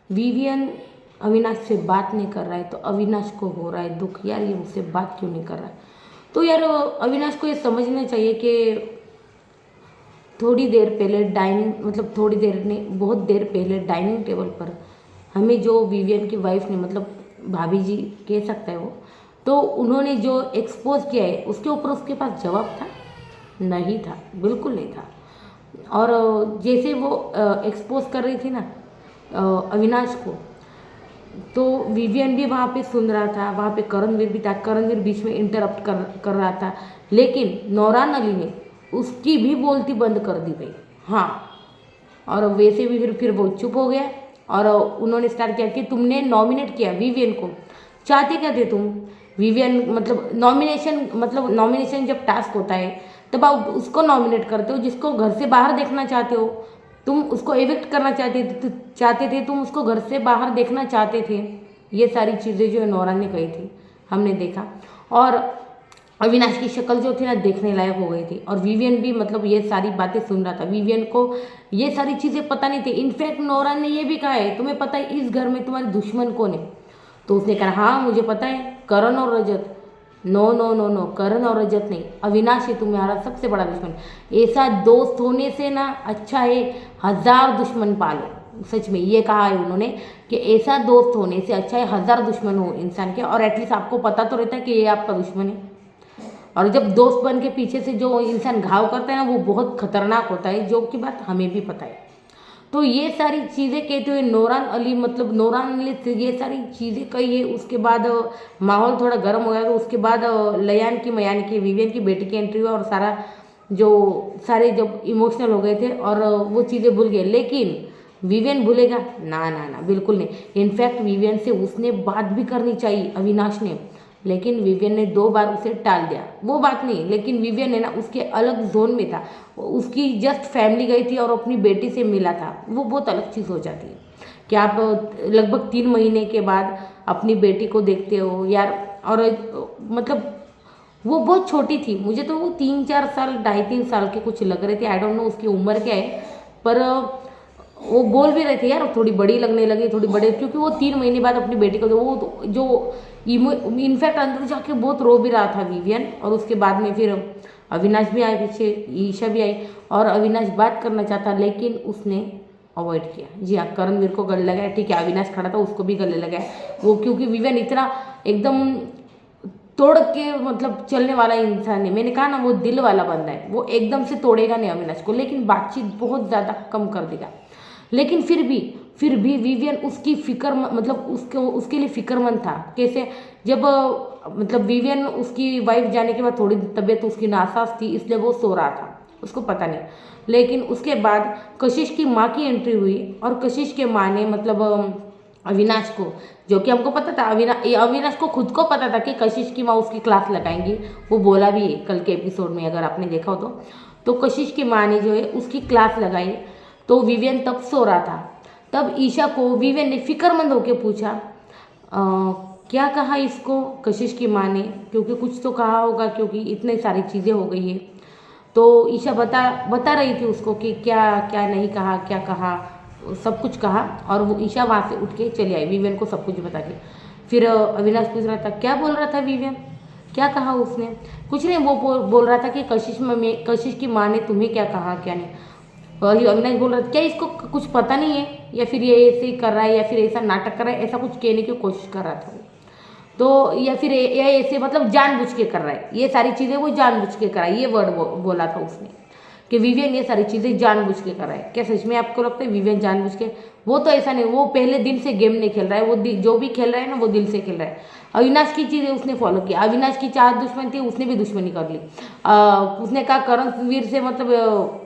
Vivian Avinash से बात नहीं कर रहा है तो अविनाश को हो रहा है दुख, यार ये मुझसे बात क्यों नहीं कर रहा है। तो यार अविनाश को ये समझना चाहिए कि थोड़ी देर पहले डाइनिंग मतलब थोड़ी देर नहीं बहुत देर पहले डाइनिंग टेबल पर हमें जो विवियन की वाइफ ने मतलब भाभी जी कह सकता है वो, तो उन्होंने जो एक्सपोज किया है उसके ऊपर उसके पास जवाब था? नहीं था, बिल्कुल नहीं था। और जैसे वो एक्सपोज कर रही थी ना अविनाश को, तो विवियन भी वहाँ पे सुन रहा था, वहाँ पे करणवीर भी था, करणवीर बीच में इंटरप्ट कर रहा था, लेकिन नौरान अली ने उसकी भी बोलती बंद कर दी भाई। हाँ, और वैसे भी फिर वो चुप हो गया और उन्होंने स्टार्ट किया कि तुमने नॉमिनेट किया विवियन को, चाहते क्या थे तुम? विवियन मतलब नॉमिनेशन जब टास्क होता है तब आप उसको नॉमिनेट करते हो जिसको घर से बाहर देखना चाहते हो। तुम उसको एविक्ट करना चाहते थे, तुम उसको घर से बाहर देखना चाहते थे। ये सारी चीज़ें जो है नौरा ने कही थी, हमने देखा। और अविनाश की शक्ल जो थी ना देखने लायक हो गई थी, और विवियन भी मतलब ये सारी बातें सुन रहा था। विवियन को ये सारी चीज़ें पता नहीं थी। इनफैक्ट नौरा ने ये भी कहा है, तुम्हें पता है इस घर में तुम्हारे दुश्मन कौन है? तो उसने कहा हाँ मुझे पता है, करण और रजत। नो नो नो नो, करण और रजत नहीं, अविनाश ही तुम्हारा सबसे बड़ा दुश्मन। ऐसा दोस्त होने से ना अच्छा है 1000 दुश्मन पालो। सच में ये कहा है उन्होंने कि ऐसा दोस्त होने से अच्छा है 1000 दुश्मन हो इंसान के, और एटलीस्ट आपको पता तो रहता है कि ये आपका दुश्मन है। और जब दोस्त बन के पीछे से जो इंसान घाव करता है ना, वो बहुत खतरनाक होता है, जो की बात हमें भी पता है। तो ये सारी चीज़ें कहते हुए नौरान अली मतलब नौरान अली से ये सारी चीज़ें कही है। उसके बाद माहौल थोड़ा गर्म हो गया, तो उसके बाद लयान की मयान की विवियन की बेटी की एंट्री हुआ और सारे जब इमोशनल हो गए थे और वो चीज़ें भूल गए। लेकिन विवियन भूलेगा? ना ना ना, बिल्कुल नहीं। इनफैक्ट विवियन से उसने बात भी करनी चाहिए अविनाश ने, लेकिन विवियन ने 2 बार उसे टाल दिया। वो बात नहीं, लेकिन विवियन है ना उसके अलग जोन में था, उसकी जस्ट फैमिली गई थी और अपनी बेटी से मिला था। वो बहुत अलग चीज़ हो जाती है कि आप लगभग 3 महीने के बाद अपनी बेटी को देखते हो यार। और मतलब वो बहुत छोटी थी, मुझे तो वो 3-4 साल 2.5-3 साल के कुछ लग रहे थे। आई डोंट नो उसकी उम्र क्या है, पर वो बोल भी रहे थे यार थोड़ी बड़ी लगने लगी, थोड़ी बड़े, क्योंकि वो 3 महीने बाद अपनी बेटी को वो जो इनफैक्ट अंदर जाके बहुत रो भी रहा था विवियन। और उसके बाद में फिर अविनाश भी आए पीछे, ईशा भी आई, और अविनाश बात करना चाहता लेकिन उसने अवॉइड किया। जी हाँ, करणवीर को गले लगाया, ठीक है, अविनाश खड़ा था उसको भी गले लगाया वो, क्योंकि विवियन इतना एकदम तोड़ के मतलब चलने वाला इंसान है। मैंने कहा ना वो दिल वाला बंदा है, वो एकदम से तोड़ेगा नहीं अविनाश को, लेकिन बातचीत बहुत ज़्यादा कम कर देगा। लेकिन फिर भी विवियन उसकी फिक्र मतलब उसके लिए फिक्रमंद था। कैसे? जब मतलब विवियन उसकी वाइफ जाने के बाद थोड़ी तबीयत उसकी नासाज थी, इसलिए वो सो रहा था, उसको पता नहीं। लेकिन उसके बाद कशिश की माँ की एंट्री हुई, और कशिश के माँ ने मतलब अविनाश को, जो कि हमको पता था, अविनाश को खुद को पता था कि कशिश की माँ उसकी क्लास लगाएंगी। वो बोला भी है कल के एपिसोड में, अगर आपने देखा हो तो कशिश की माँ ने जो है उसकी क्लास लगाई। तो विवियन तब सो रहा था। तब ईशा को विवियन ने फिक्रमंद होकर पूछा क्या कहा इसको कशिश की माँ ने, क्योंकि कुछ तो कहा होगा क्योंकि इतनी सारी चीज़ें हो गई है। तो ईशा बता रही थी उसको कि क्या क्या नहीं कहा, क्या कहा, सब कुछ कहा। और वो ईशा वहाँ से उठ के चली आई विवियन को सब कुछ बता के। फिर अविनाश पूछ रहा था क्या बोल रहा था विवियन, क्या कहा उसने? कुछ नहीं, वो बोल रहा था कि कशिश की माँ ने तुम्हें क्या कहा क्या नहीं। और अविनाश बोल रहा था क्या इसको कुछ पता नहीं है, या फिर ये ऐसे ही कर रहा है, या फिर ऐसा नाटक कर रहा है, ऐसा कुछ कहने की कोशिश कर रहा था वो। तो या फिर ये ऐसे मतलब जानबूझ के कर रहा है, ये सारी चीज़ें वो जानबूझ के कर रहा है, ये वर्ड बोला था उसने कि विवियन ये सारी चीज़ें जानबूझ के कर रहा है। क्या सच में आपको लगता है विवियन जानबूझ के? वो तो ऐसा नहीं, वो पहले दिन से गेम नहीं खेल रहा है, वो जो भी खेल रहा है ना वो दिल से खेल रहा है। अविनाश की चीज़ें उसने फॉलो किया, अविनाश की 4 दुश्मन थी, उसने भी दुश्मनी कर ली। उसने कहा करणवीर से मतलब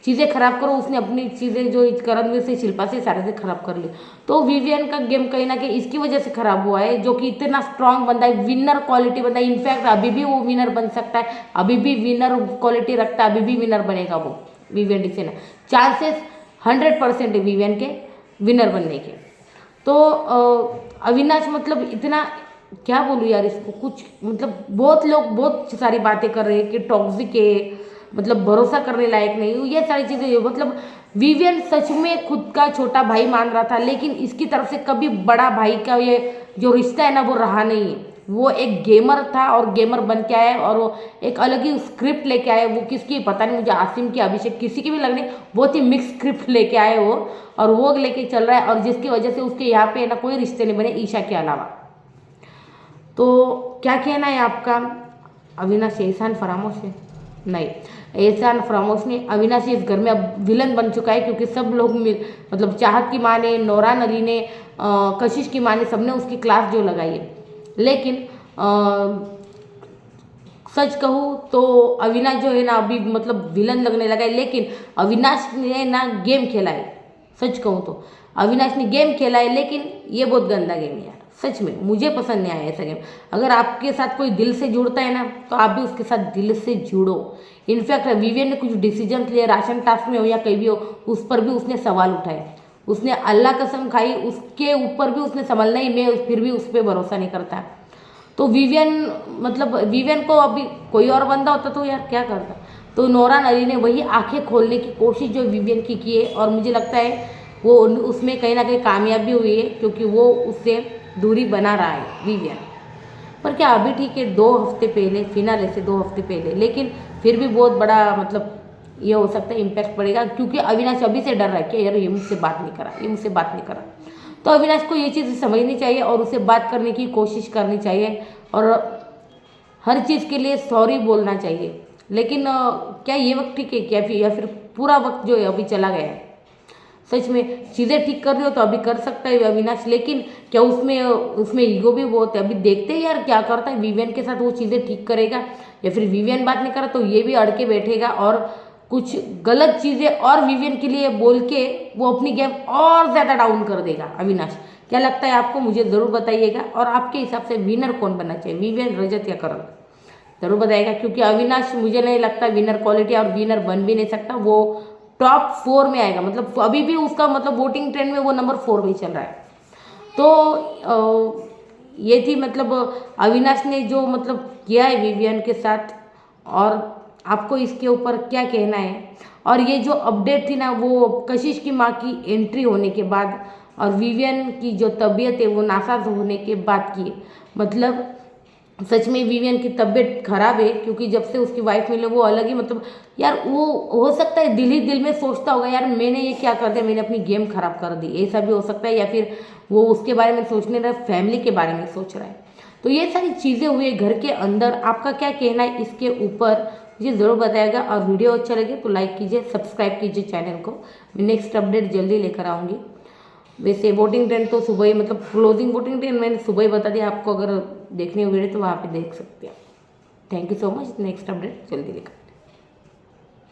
चीज़ें खराब करो, उसने अपनी चीज़ें जो करणवीर से शिल्पा से सारे से खराब कर ली। तो विवियन का गेम कहीं ना कहीं इसकी वजह से खराब हुआ है, जो कि इतना स्ट्रांग बंदा है, विनर क्वालिटी बंदा है। इनफैक्ट अभी भी वो विनर बन सकता है, अभी भी विनर क्वालिटी रखता है, अभी भी विनर बनेगा वो विवियन डिसेना। चांसेस 100% है विवियन के विनर बनने के। तो अविनाश मतलब इतना क्या बोलूँ यार इसको, कुछ मतलब बहुत लोग बहुत सारी बातें कर रहे हैं कि टॉक्सिक है, मतलब भरोसा करने लायक नहीं हूँ, ये सारी चीज़ें। मतलब विवियन सच में खुद का छोटा भाई मान रहा था, लेकिन इसकी तरफ से कभी बड़ा भाई का ये जो रिश्ता है ना वो रहा नहीं है। वो एक गेमर था और गेमर बन के आया और वो एक अलग ही स्क्रिप्ट लेके आए। वो किसकी पता नहीं, मुझे आसिम की, अभिषेक, किसी की भी लगने, बहुत ही मिक्स स्क्रिप्ट लेके आए वो, और वो लेके चल रहा है, और जिसकी वजह से उसके यहाँ पे ना कोई रिश्ते नहीं बने ईशा के अलावा। तो क्या कहना है आपका? अविनाश एहसान फरामोश है? नहीं, एहसान फरामोश नहीं। अविनाश इस घर में अब विलन बन चुका है, क्योंकि सब लोग मतलब चाहत की माँ ने, नौरान अली ने, कशिश की माँ ने, सबने उसकी क्लास जो लगाई है। लेकिन सच कहूँ तो अविनाश जो है ना अभी मतलब विलन लगने लगा है। लेकिन अविनाश ने ना गेम खेला है, सच कहूँ तो अविनाश ने गेम खेला है, लेकिन ये बहुत गंदा गेम है यार। सच में मुझे पसंद नहीं आया ऐसा गेम। अगर आपके साथ कोई दिल से जुड़ता है ना तो आप भी उसके साथ दिल से जुड़ो। इनफैक्ट विवियन ने कुछ डिसीजन लिए, राशन टास्क में हो या कहीं भी हो, उस पर भी उसने सवाल उठाए। उसने अल्लाह कसम खाई, उसके ऊपर भी उसने सवाल नहीं, मैं फिर भी उस पर भरोसा नहीं करता। तो विवियन मतलब विवियन को अभी कोई और बंदा होता तो यार क्या करता। तो नौरान अली ने वही आंखें खोलने की कोशिश जो विवियन की है, और मुझे लगता है वो उसमें कहीं ना कहीं कामयाब भी हुई है, क्योंकि वो उससे दूरी बना रहा है विवियन। पर क्या अभी ठीक है, 2 हफ्ते पहले फिनाले से 2 हफ्ते पहले, लेकिन फिर भी बहुत बड़ा मतलब ये हो सकता है इम्पैक्ट पड़ेगा, क्योंकि अविनाश अभी से डर रहा है कि यार ये मुझसे बात नहीं करा, ये मुझसे बात नहीं करा। तो अविनाश को ये चीज़ समझनी चाहिए और उसे बात करने की कोशिश करनी चाहिए, और हर चीज़ के लिए सॉरी बोलना चाहिए। लेकिन क्या ये वक्त ठीक है क्या, या फिर पूरा वक्त जो है अभी चला गया है? सच में चीज़ें ठीक कर रहे हो तो अभी कर सकता है अविनाश, लेकिन क्या उसमें ईगो भी बहुत है। अभी देखते हैं यार क्या करता है विवियन के साथ, वो चीज़ें ठीक करेगा या फिर विवियन बात नहीं करा तो ये भी अड़ के बैठेगा और कुछ गलत चीज़ें और विवियन के लिए बोल के वो अपनी गेम और ज़्यादा डाउन कर देगा अविनाश। क्या लगता है आपको? मुझे ज़रूर बताइएगा। और आपके हिसाब से विनर कौन बनना चाहिए, विवियन, रजत या करण? ज़रूर बताइएगा, क्योंकि अविनाश मुझे नहीं लगता विनर क्वालिटी और विनर बन भी नहीं सकता। वो टॉप 4 में आएगा, मतलब अभी भी उसका मतलब वोटिंग ट्रेंड में वो नंबर 4 में चल रहा है। तो ये थी मतलब अविनाश ने जो मतलब किया है विवियन के साथ, और आपको इसके ऊपर क्या कहना है? और ये जो अपडेट थी ना वो कशिश की माँ की एंट्री होने के बाद और विवियन की जो तबीयत है वो नासाज होने के बाद की, मतलब सच में विवियन की तबीयत खराब है, क्योंकि जब से उसकी वाइफ मिले वो अलग ही मतलब यार, वो हो सकता है दिल ही दिल में सोचता होगा यार मैंने ये क्या कर दिया, मैंने अपनी गेम खराब कर दी, ऐसा भी हो सकता है। या फिर वो उसके बारे में सोचने रहा, फैमिली के बारे में सोच रहा है। तो ये सारी चीज़ें हुई घर के अंदर। आपका क्या कहना है इसके ऊपर, मुझे ज़रूर बताएगा। और वीडियो अच्छा लगे तो लाइक कीजिए, सब्सक्राइब कीजिए चैनल को। मैं नेक्स्ट अपडेट जल्दी लेकर आऊँगी। वैसे वोटिंग ट्रेंड तो सुबह ही, मतलब क्लोजिंग वोटिंग ट्रेंड मैंने सुबह ही बता दिया आपको, अगर देखनी हो वीडियो तो वहाँ पे देख सकते हैं। Thank you so much. Next update जल्दी लेकर